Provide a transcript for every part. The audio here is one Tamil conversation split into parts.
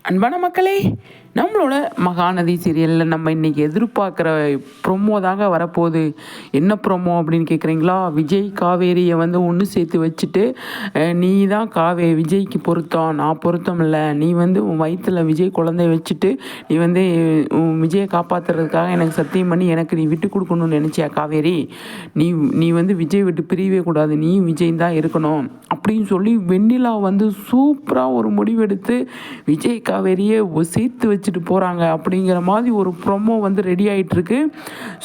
அன்பான மக்களே, நம்மளோட மகாநதி சீரியலில் நம்ம இன்றைக்கி எதிர்பார்க்குற ப்ரொமோ தாங்க வரப்போகுது. என்ன ப்ரொமோ அப்படின்னு கேட்குறீங்களா? விஜய் காவேரியை வந்து ஒன்று சேர்த்து வச்சுட்டு, நீ தான் விஜய்க்கு பொருத்தம், நான் பொருத்தம் இல்லை, நீ வந்து உன் வயிற்றில் விஜய் குழந்தைய வச்சுட்டு நீ வந்து விஜயை காப்பாற்றுறதுக்காக எனக்கு சத்தியம் பண்ணி எனக்கு நீ விட்டு கொடுக்கணும்னு நினச்சியா காவேரி? நீ நீ வந்து விஜய் விட்டு பிரியவே கூடாது, நீயும் விஜய் தான் இருக்கணும் அப்படின்னு சொல்லி வெண்ணிலா வந்து சூப்பராக ஒரு முடிவெடுத்து விஜய் காவேரியை சேர்த்து வச்சுட்டு போகிறாங்க அப்படிங்கிற மாதிரி ஒரு ப்ரொமோ வந்து ரெடி ஆகிட்டுருக்கு.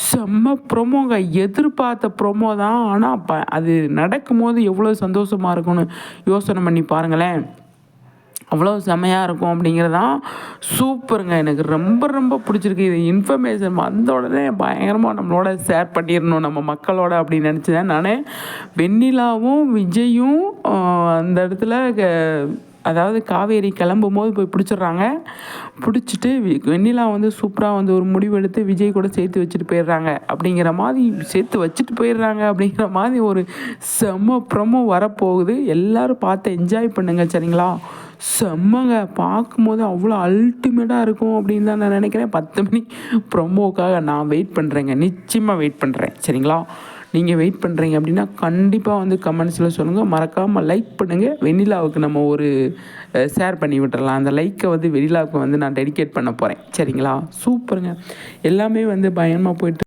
செம்ம ப்ரொமோங்க, எதிர்பார்த்த ப்ரொமோ தான். ஆனால் அது நடக்கும்போது எவ்வளோ சந்தோஷமாக இருக்கும்னு யோசனை பண்ணி பாருங்களேன். அவ்வளோ செம்மையாக இருக்கும் அப்படிங்கிறதான் சூப்பருங்க. எனக்கு ரொம்ப ரொம்ப பிடிச்சிருக்கு. இது இன்ஃபர்மேஷன் வந்த உடனே பயங்கரமாக நம்மளோட ஷேர் பண்ணிடணும் நம்ம மக்களோட அப்படின்னு நினச்சிதான் நான். வெண்ணிலாவும் விஜயும் அந்த இடத்துல அதாவது காவேரி கிளம்பும் போது போய் பிடிச்சிடுறாங்க. பிடிச்சிட்டு வெண்ணிலா வந்து சூப்பராக வந்து ஒரு முடிவெடுத்து விஜய் கூட சேர்த்து வச்சுட்டு போயிடுறாங்க அப்படிங்கிற மாதிரி, சேர்த்து வச்சுட்டு போயிடுறாங்க அப்படிங்கிற மாதிரி ஒரு செம்ம ப்ரொமோ வரப்போகுது. எல்லோரும் பார்த்து என்ஜாய் பண்ணுங்க சரிங்களா? செம்மங்க, பார்க்கும்போது அவ்வளோ அல்டிமேட்டாக இருக்கும் அப்படின்னு தான் நான் நினைக்கிறேன். 10 மணி ப்ரொமோக்காக நான் வெயிட் பண்ணுறேங்க, நிச்சயமாக வெயிட் பண்ணுறேன் சரிங்களா? நீங்கள் வெயிட் பண்ணுறீங்க அப்படின்னா கண்டிப்பாக வந்து கமெண்ட்ஸில் சொல்லுங்கள். மறக்காமல் லைக் பண்ணுங்கள். வெண்ணிலாவுக்கு நம்ம ஒரு ஷேர் பண்ணி விட்டுறலாம். அந்த லைக்கை வந்து வெண்ணிலாவுக்கு வந்து நான் டெடிகேட் பண்ண போகிறேன் சரிங்களா? சூப்பருங்க, எல்லாமே வந்து பயமாக போயிட்டு